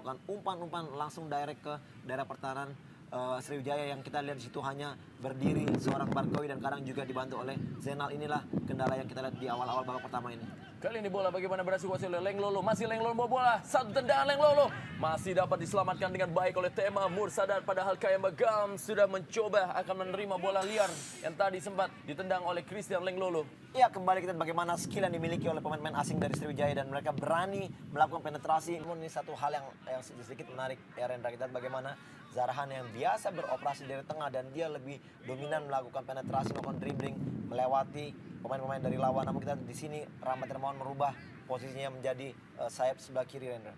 melakukan umpan-umpan langsung direct ke daerah pertahanan Sriwijaya, yang kita lihat di situ hanya berdiri seorang Barkawi dan kadang juga dibantu oleh Zainal. Inilah kendala yang kita lihat di awal-awal babak pertama ini. Kali ini bola bagaimana berhasil kuasai oleh Leng Lolo. Masih Leng Lolo bawa bola. Satu tendangan Leng Lolo. Masih dapat diselamatkan dengan baik oleh Tema Mursadar. Padahal Kaya Magam sudah mencoba akan menerima bola liar yang tadi sempat ditendang oleh Christian Leng Lolo. Ya, kembali kita bagaimana skill yang dimiliki oleh pemain-pemain asing dari Sriwijaya dan mereka berani melakukan penetrasi. Namun ini satu hal yang sedikit menarik ya Rendra, kita bagaimana Zarahan yang biasa beroperasi dari tengah dan dia lebih dominan melakukan penetrasi, melakukan dribbling, melewati pemain-pemain dari lawan. Namun kita di sini Rahmat Hermawan merubah posisinya menjadi sayap sebelah kiri Rendra.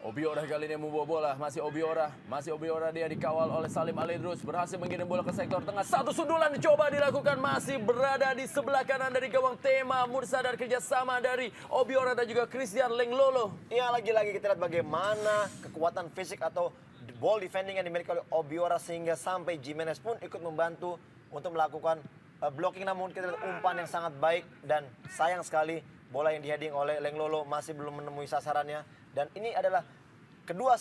Obiora kali ini membawa bola, masih Obiora dia dikawal oleh Salim Alaidrus, berhasil mengirim bola ke sektor tengah. Satu sundulan dicoba dilakukan, masih berada di sebelah kanan dari gawang Tema Mursadar, kerjasama dari Obiora dan juga Christian Leng Lolo. Ya, lagi-lagi kita lihat bagaimana kekuatan fisik atau ball defending yang dimiliki oleh Obiora sehingga sampai Jimenez pun ikut membantu untuk melakukan blocking. Namun kita lihat umpan yang sangat baik dan sayang sekali bola yang diheading oleh Leng Lolo masih belum menemui sasarannya. Dan ini adalah kedua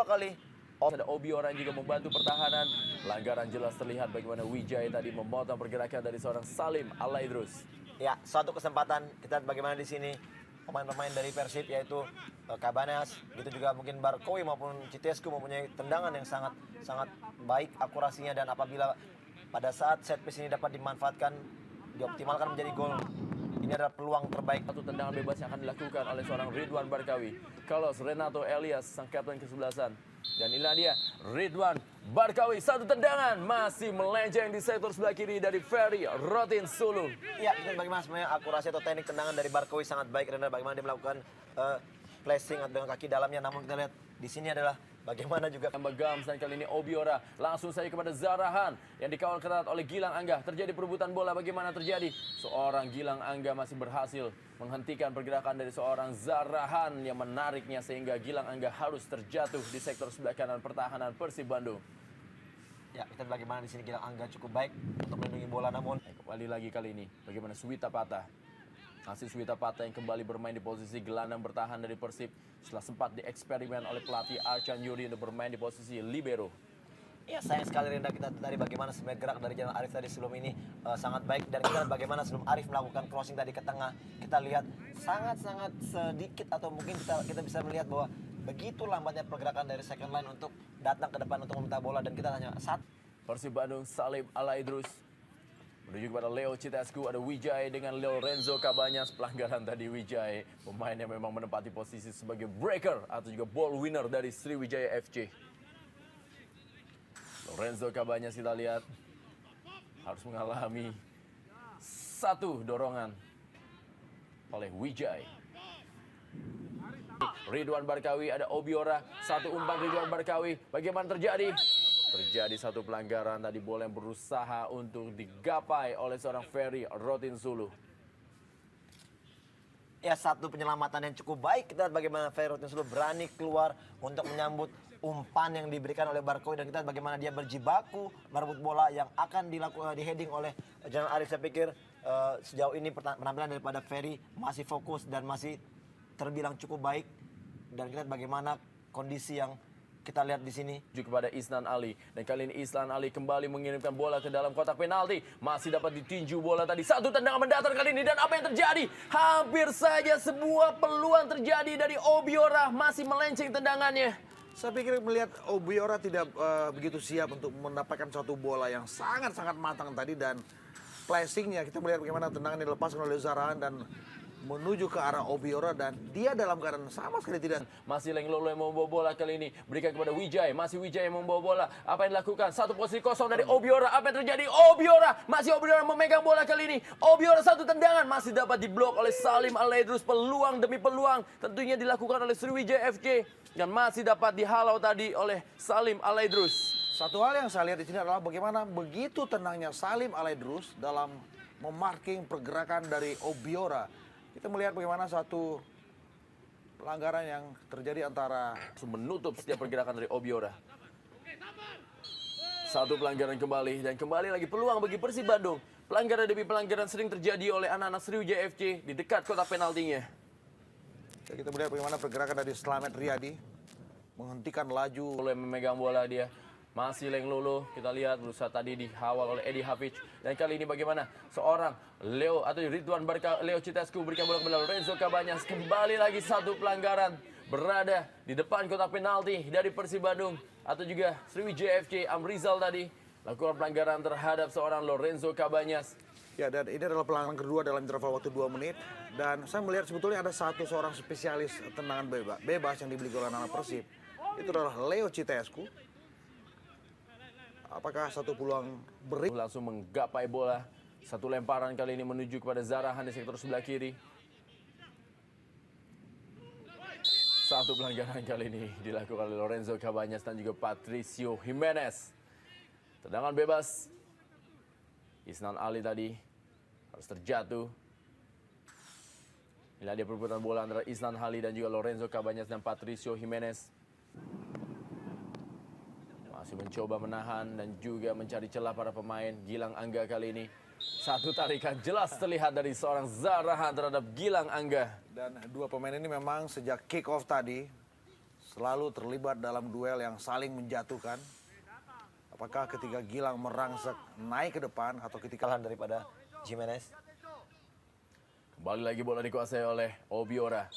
kali Ada Obiora yang juga membantu pertahanan. Pelanggaran jelas terlihat bagaimana Wijaya tadi memotong pergerakan dari seorang Salim Alaidrus. Ya, suatu kesempatan kita lihat bagaimana di sini pemain-pemain dari Persib yaitu Cabanas, gitu juga mungkin Barkawi maupun Citescu mempunyai tendangan yang sangat baik akurasinya, dan apabila pada saat set piece ini dapat dimanfaatkan, dioptimalkan menjadi gol. Ini adalah peluang terbaik. Satu tendangan bebas yang akan dilakukan oleh seorang Ridwan Barkawi. Carlos Renato Elias, sang kapten ke-11. Dan inilah dia, Ridwan Barkawi. Satu tendangan, masih melenceng di sektor sebelah kiri dari Ferry Rotin Sulu. Ya, itu bagaimana sebenarnya akurasi atau teknik tendangan dari Barkawi sangat baik. Dan bagaimana dia melakukan placing dengan kaki dalamnya. Namun kita lihat di sini adalah bagaimana juga Magam, dan kali ini Obiora langsung saja kepada Zarahan yang dikawal ketat oleh Gilang Angga. Terjadi perebutan bola, bagaimana terjadi? Seorang Gilang Angga masih berhasil menghentikan pergerakan dari seorang Zarahan yang menariknya sehingga Gilang Angga harus terjatuh di sektor sebelah kanan pertahanan Persib Bandung. ya, kita lihat bagaimana di sini Gilang Angga cukup baik untuk melindungi bola. Namun Kembali lagi kali ini bagaimana Suwita Patah. Masih Suwita Patah yang kembali bermain di posisi gelandang bertahan dari Persib setelah sempat dieksperimen oleh pelatih Arcan Yuri untuk bermain di posisi libero. ya, sayang sekali Renda, kita tadi bagaimana sebenarnya gerak dari Jalan Arif tadi sebelum ini sangat baik, dan kita lihat bagaimana sebelum Arif melakukan crossing tadi ke tengah, kita lihat sangat sedikit atau mungkin kita bisa melihat bahwa begitu lambatnya pergerakan dari second line untuk datang ke depan untuk meminta bola, dan kita hanya Persib Bandung, Salim Alaidrus menuju kepada Leo Citescu, ada Wijaya dengan Lorenzo Cabanyas. Pelanggaran tadi Wijaya, pemain yang memang menempati posisi sebagai breaker atau juga ball winner dari Sriwijaya FC. Lorenzo Cabanyas kita lihat harus mengalami satu dorongan oleh Wijaya. Ridwan Barkawi, ada Obiora, satu umpan Ridwan Barkawi, bagaimana terjadi? Terjadi satu pelanggaran tadi, bola yang berusaha untuk digapai oleh seorang Ferry Rotin Sulu. ya, satu penyelamatan yang cukup baik. Kita lihat bagaimana Ferry Rotin Sulu berani keluar untuk menyambut umpan yang diberikan oleh Barkawi, dan kita lihat bagaimana dia berjibaku merebut bola yang akan dilakukan di heading oleh Jalan Arif. Saya pikir sejauh ini penampilan daripada Ferry masih fokus dan masih terbilang cukup baik, dan kita lihat bagaimana kondisi yang kita lihat di sini. Kepada Isnan Ali, dan kali ini Isnan Ali kembali mengirimkan bola ke dalam kotak penalti. Masih dapat ditinju bola tadi, satu tendangan mendatar kali ini, dan apa yang terjadi? Hampir saja sebuah peluang terjadi dari Obiora, masih melenceng tendangannya. Saya pikir melihat Obiora tidak begitu siap untuk mendapatkan suatu bola yang sangat matang tadi, dan placingnya kita melihat bagaimana tendangan dilepaskan oleh Zarahan dan menuju ke arah Obiora, dan dia dalam keadaan sama sekali tidak. Masih Leng Lolo yang membawa bola kali ini, berikan kepada Wijaya, masih Wijaya yang membawa bola. Apa yang dilakukan? Satu posisi kosong dari Obiora, apa yang terjadi? Obiora memegang bola kali ini. Obiora satu tendangan, masih dapat diblok oleh Salim Alaidrus. Peluang demi peluang tentunya dilakukan oleh Sriwijaya FC, dan masih dapat dihalau tadi oleh Salim Alaidrus. Satu hal yang saya lihat di sini adalah bagaimana begitu tenangnya Salim Alaidrus dalam memarking pergerakan dari Obiora. Kita melihat bagaimana satu pelanggaran yang terjadi antara menutup setiap pergerakan dari Obiora. Satu pelanggaran kembali, dan kembali lagi peluang bagi Persib Bandung. Pelanggaran demi pelanggaran sering terjadi oleh anak-anak Sriwijaya FC di dekat kotak penaltinya. kita melihat bagaimana pergerakan dari Slamet Riyadi. menghentikan laju. Lolo yang memegang bola dia. Masih Leng Lolo, kita lihat berusaha tadi dihawal oleh Edi Hafiz. Dan kali ini bagaimana seorang Leo atau Ridwan Barka, Leo Citescu berikan bola kepada Lorenzo Cabanyas. Kembali lagi satu pelanggaran berada di depan kotak penalti dari Persib Bandung. Atau juga Sriwijaya FC Amrizal tadi lakukan pelanggaran terhadap seorang Lorenzo Cabanyas. Ya, dan ini adalah pelanggaran kedua dalam interval waktu 2 menit. Dan saya melihat sebetulnya ada seorang spesialis tendangan bebas yang dibeli oleh anak Persib. Itu adalah Leo Citescu. Apakah satu peluang beri? Langsung menggapai bola. Satu lemparan kali ini menuju kepada Zarahan di sektor sebelah kiri. Satu pelanggaran kali ini dilakukan oleh Lorenzo Cabanyas dan juga Patricio Jimenez. Tendangan bebas. Isnan Ali tadi harus terjatuh. Inilah dia perebutan bola antara Isnan Ali dan juga Lorenzo Cabanyas dan Patricio Jimenez. Masih mencoba menahan dan juga mencari celah para pemain. Gilang Angga kali ini. Satu tarikan jelas terlihat dari seorang Zarahan terhadap Gilang Angga. Dan dua pemain ini memang sejak kick off tadi selalu terlibat dalam duel yang saling menjatuhkan. Apakah ketika Gilang merangsek naik ke depan atau ketika Kesalahan daripada Jimenez. Kembali lagi bola dikuasai oleh Obiora.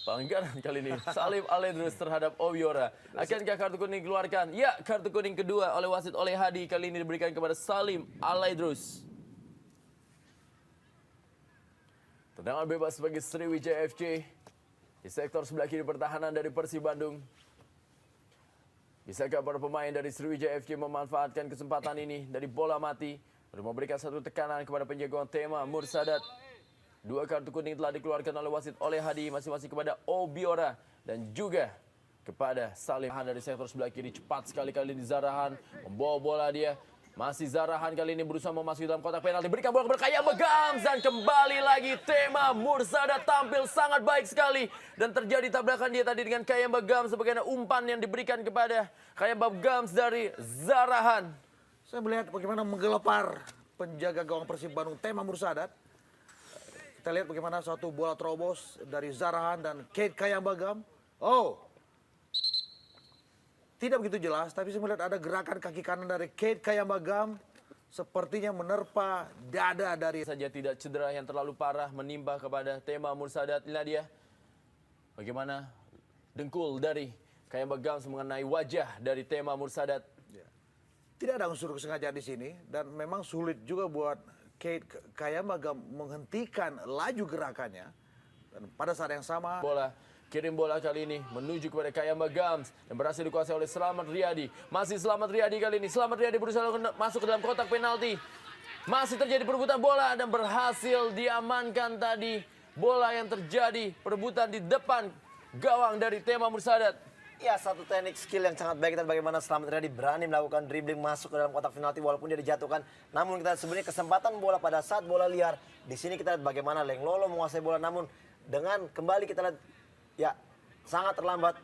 Pelanggaran kali ini Salim Alaidrus terhadap Obiora. Akankah kartu kuning dikeluarkan? Ya, kartu kuning kedua oleh wasit Oleh Hadi kali ini diberikan kepada Salim Alaidrus. Tendangan bebas bagi Sriwijaya FC di sektor sebelah kiri pertahanan dari Persib Bandung. Bisakah para pemain dari Sriwijaya FC memanfaatkan kesempatan ini dari bola mati untuk memberikan satu tekanan kepada penjaga Tema Mursadat? Dua kartu kuning telah dikeluarkan oleh wasit Oleh Hadi masing-masing kepada Obiora dan juga kepada Salim dari sektor sebelah kiri. Cepat sekali kali ini Zarahan membawa bola dia. Masih Zarahan kali ini berusaha memasuki dalam kotak penalti. Berikan bola kepada Kayam Begams dan kembali lagi Tema Mursadat tampil sangat baik sekali. Dan terjadi tabrakan dia tadi dengan Kayam Begams sebagaimana umpan yang diberikan kepada Kayam Begams dari Zarahan. saya melihat bagaimana menggelepar penjaga gawang Persib Bandung Tema Mursadat. Kita lihat bagaimana satu bola terobos dari Zarahan dan Kate Kayambagam. Oh, tidak begitu jelas, tapi saya melihat ada gerakan kaki kanan dari Kate Kayambagam. Sepertinya menerpa dada dari... Saja tidak cedera yang terlalu parah menimpa kepada Tema Mursadat. Inilah dia. Bagaimana dengkul dari Kayam Begams mengenai wajah dari Tema Mursadat. Tidak ada unsur kesengajaan di sini. Dan memang sulit juga buat Kate Kayambagam menghentikan laju gerakannya. Dan pada saat yang sama... Kirim bola kali ini menuju kepada Kayam Begams yang berhasil dikuasai oleh Slamet Riyadi. Masih Slamet Riyadi kali ini. Slamet Riyadi berusaha masuk ke dalam kotak penalti. Masih terjadi perebutan bola dan berhasil diamankan tadi. Bola yang terjadi perebutan di depan gawang dari Tema Mursadat. Ya, satu teknik skill yang sangat baik. Kita bagaimana Slamet Riyadi berani melakukan dribbling masuk ke dalam kotak penalti walaupun dia dijatuhkan. Namun kita sebenarnya kesempatan bola pada saat bola liar. Di sini kita lihat bagaimana Leng Lolo menguasai bola. Namun dengan kembali kita lihat ya sangat terlambat.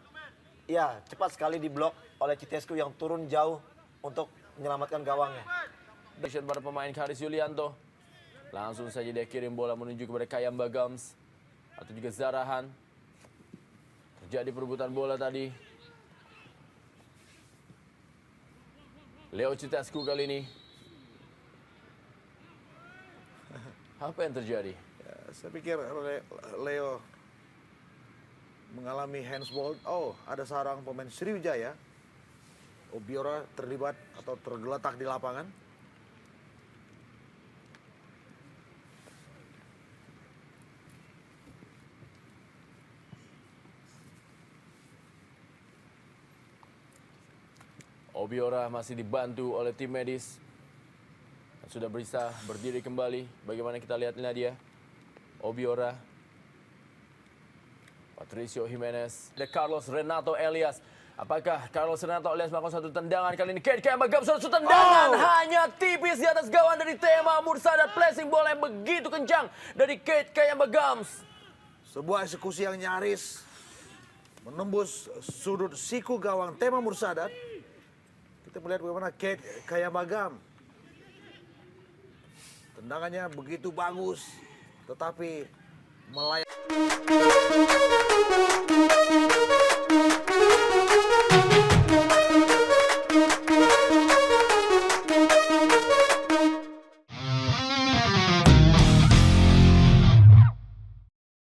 Ya, cepat sekali diblok oleh Citescu yang turun jauh untuk menyelamatkan gawangnya. Para pemain Haris Yulianto. Langsung saja dia kirim bola menuju kepada Kayam Begams atau juga Zarahan. Terjadi perebutan bola tadi. Leo Citescu kali ini. Apa yang terjadi? Ya, saya pikir Leo mengalami handsball. Oh, ada seorang pemain Sriwijaya. Obiora terlibat atau tergeletak di lapangan. Obiora masih dibantu oleh tim medis. Sudah bisa berdiri kembali. Bagaimana kita lihat ini dia. Obiora. Patricio Jimenez. Ada Carlos Renato Elias. Apakah Carlos Renato Elias melakukan satu tendangan kali ini? Kayam Begams satu tendangan. Hanya tipis di atas gawang dari Tema Mursadat. Placing bola yang begitu kencang dari Kayam Begams. Sebuah eksekusi yang nyaris menembus sudut siku gawang Tema Mursadat. Kita melihat bagaimana Kate Kayambagam. Tendangannya begitu bagus, tetapi melayang.